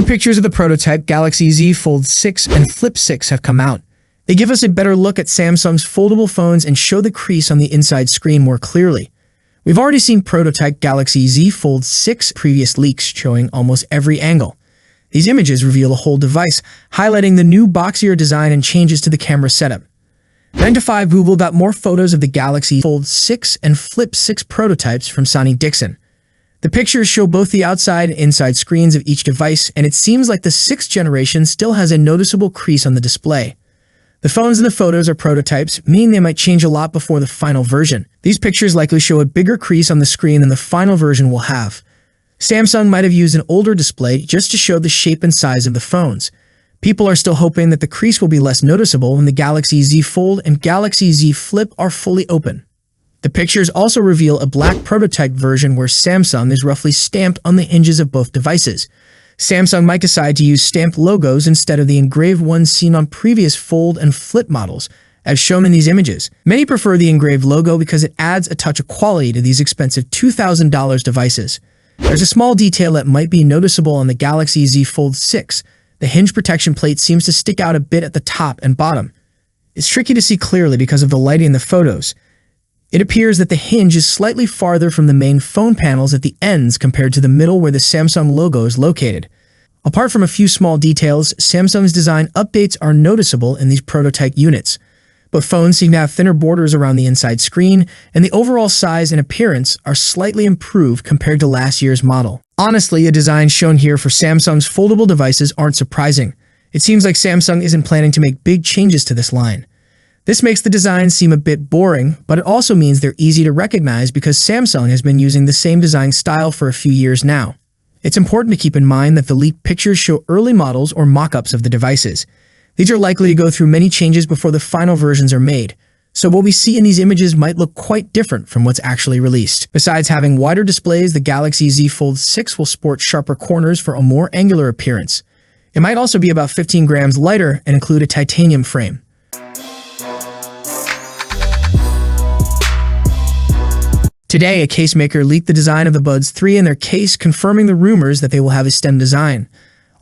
pictures of the prototype Galaxy Z Fold 6 and Flip 6 have come out. They give us a better look at Samsung's foldable phones and show the crease on the inside screen more clearly. We've already seen prototype Galaxy Z Fold 6 previous leaks showing almost every angle. These images reveal a whole device, highlighting the new boxier design and changes to the camera setup. 9to5 Google got more photos of the Galaxy Fold 6 and Flip 6 prototypes from Sonny Dixon. The pictures show both the outside and inside screens of each device, and it seems like the 6th generation still has a noticeable crease on the display. The phones in the photos are prototypes, meaning they might change a lot before the final version. These pictures likely show a bigger crease on the screen than the final version will have. Samsung might have used an older display just to show the shape and size of the phones. People are still hoping that the crease will be less noticeable when the Galaxy Z Fold and Galaxy Z Flip are fully open. The pictures also reveal a black prototype version where Samsung is roughly stamped on the hinges of both devices. Samsung might decide to use stamped logos instead of the engraved ones seen on previous Fold and Flip models, as shown in these images. Many prefer the engraved logo because it adds a touch of quality to these expensive $2,000 devices. There's a small detail that might be noticeable on the Galaxy Z Fold 6. The hinge protection plate seems to stick out a bit at the top and bottom. It's tricky to see clearly because of the lighting in the photos. It appears that the hinge is slightly farther from the main phone panels at the ends compared to the middle where the Samsung logo is located. Apart from a few small details, Samsung's design updates are noticeable in these prototype units. Both phones seem to have thinner borders around the inside screen, and the overall size and appearance are slightly improved compared to last year's model. Honestly, the designs shown here for Samsung's foldable devices aren't surprising. It seems like Samsung isn't planning to make big changes to this line. This makes the design seem a bit boring, but it also means they're easy to recognize because Samsung has been using the same design style for a few years now. It's important to keep in mind that the leaked pictures show early models or mock-ups of the devices. These are likely to go through many changes before the final versions are made, so what we see in these images might look quite different from what's actually released. Besides having wider displays, the Galaxy Z Fold 6 will sport sharper corners for a more angular appearance. It might also be about 15 grams lighter and include a titanium frame. Today, a case maker leaked the design of the Buds 3 in their case, confirming the rumors that they will have a stem design.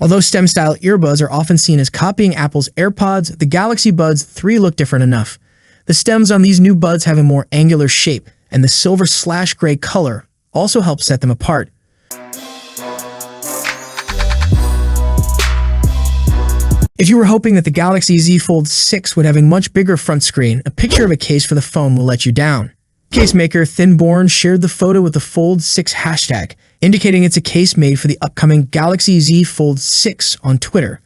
Although stem-style earbuds are often seen as copying Apple's AirPods, the Galaxy Buds 3 look different enough. The stems on these new buds have a more angular shape, and the silver/gray color also helps set them apart. If you were hoping that the Galaxy Z Fold 6 would have a much bigger front screen, a picture of a case for the phone will let you down. Case maker Thinborn shared the photo with the Fold 6 hashtag, indicating it's a case made for the upcoming Galaxy Z Fold 6 on Twitter.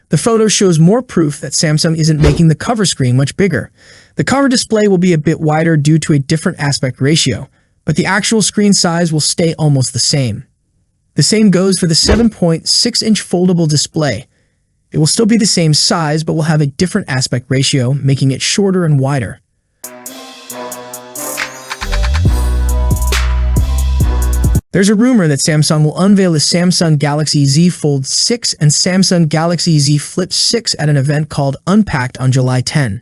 The photo shows more proof that Samsung isn't making the cover screen much bigger. The cover display will be a bit wider due to a different aspect ratio, but the actual screen size will stay almost the same. The same goes for the 7.6-inch foldable display. It will still be the same size, but will have a different aspect ratio, making it shorter and wider. There's a rumor that Samsung will unveil the Samsung Galaxy Z Fold 6 and Samsung Galaxy Z Flip 6 at an event called Unpacked on July 10.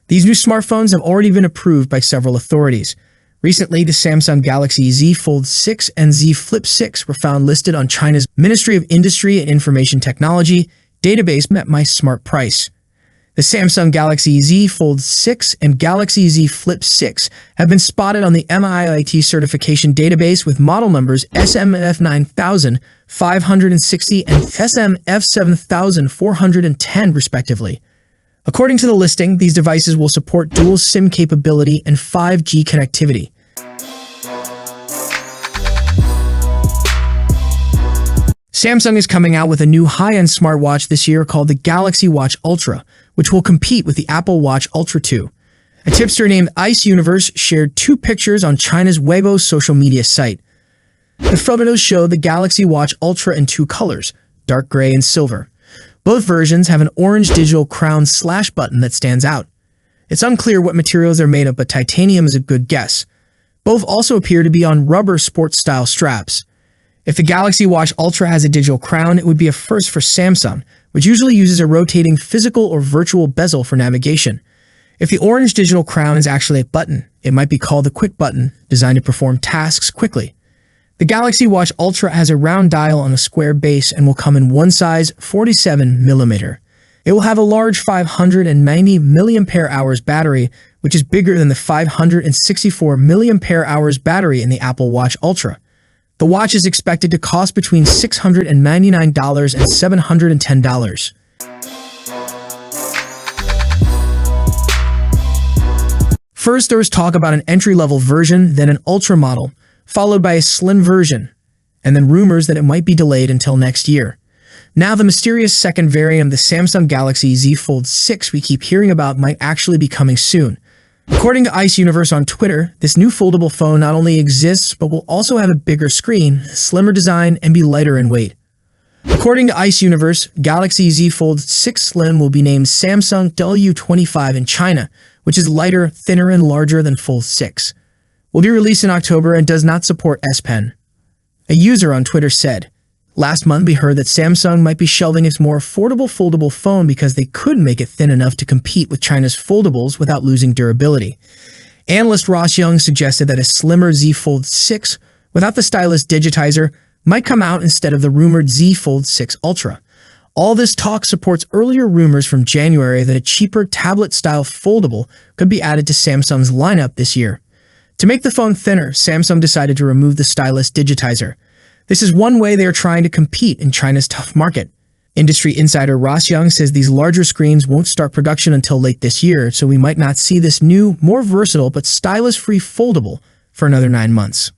These new smartphones have already been approved by several authorities. Recently, the Samsung Galaxy Z Fold 6 and Z Flip 6 were found listed on China's Ministry of Industry and Information Technology database at My Smart Price. The Samsung Galaxy Z Fold 6 and Galaxy Z Flip 6 have been spotted on the MIIT certification database with model numbers SMF9560 and SMF7410 respectively. According to the listing, these devices will support dual SIM capability and 5G connectivity. Samsung is coming out with a new high-end smartwatch this year called the Galaxy Watch Ultra, which will compete with the Apple Watch Ultra 2. A tipster named Ice Universe shared 2 pictures on China's Weibo social media site. The photos show the Galaxy Watch Ultra in 2 colors, dark gray and silver. Both versions have an orange digital crown/button that stands out. It's unclear what materials they're made of, but titanium is a good guess. Both also appear to be on rubber sports-style straps. If the Galaxy Watch Ultra has a digital crown, it would be a first for Samsung, which usually uses a rotating physical or virtual bezel for navigation. If the orange digital crown is actually a button, it might be called the Quick Button, designed to perform tasks quickly. The Galaxy Watch Ultra has a round dial on a square base and will come in one size, 47mm. It will have a large 590 mAh battery, which is bigger than the 564 mAh battery in the Apple Watch Ultra. The watch is expected to cost between $699 and $710. First, there was talk about an entry-level version, then an Ultra model, followed by a slim version, and then rumors that it might be delayed until next year. Now, the mysterious second variant of the Samsung Galaxy Z Fold 6 we keep hearing about might actually be coming soon. According to Ice Universe on Twitter, this new foldable phone not only exists, but will also have a bigger screen, slimmer design, and be lighter in weight. According to Ice Universe, Galaxy Z Fold 6 Slim will be named Samsung W25 in China, which is lighter, thinner, and larger than Fold 6. Will be released in October and does not support S Pen. A user on Twitter said, "Last month we heard that Samsung might be shelving its more affordable foldable phone because they couldn't make it thin enough to compete with China's foldables without losing durability." Analyst Ross Young suggested that a slimmer Z Fold 6 without the stylus digitizer might come out instead of the rumored Z Fold 6 Ultra. All this talk supports earlier rumors from January that a cheaper tablet-style foldable could be added to Samsung's lineup this year. To make the phone thinner, Samsung decided to remove the stylus digitizer. This is one way they are trying to compete in China's tough market. Industry insider Ross Young says these larger screens won't start production until late this year, so we might not see this new, more versatile but stylus-free foldable for another 9 months.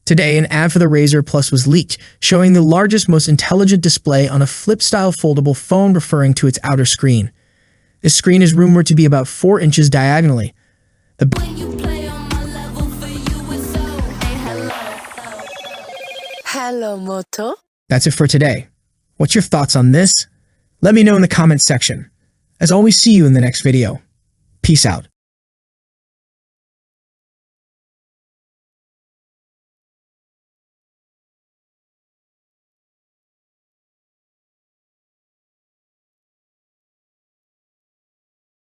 Today, an ad for the Razer Plus was leaked, showing the largest, most intelligent display on a flip-style foldable phone, referring to its outer screen. This screen is rumored to be about 4 inches diagonally. Hello, Moto. That's it for today. What's your thoughts on this? Let me know in the comments section. As always, see you in the next video. Peace out.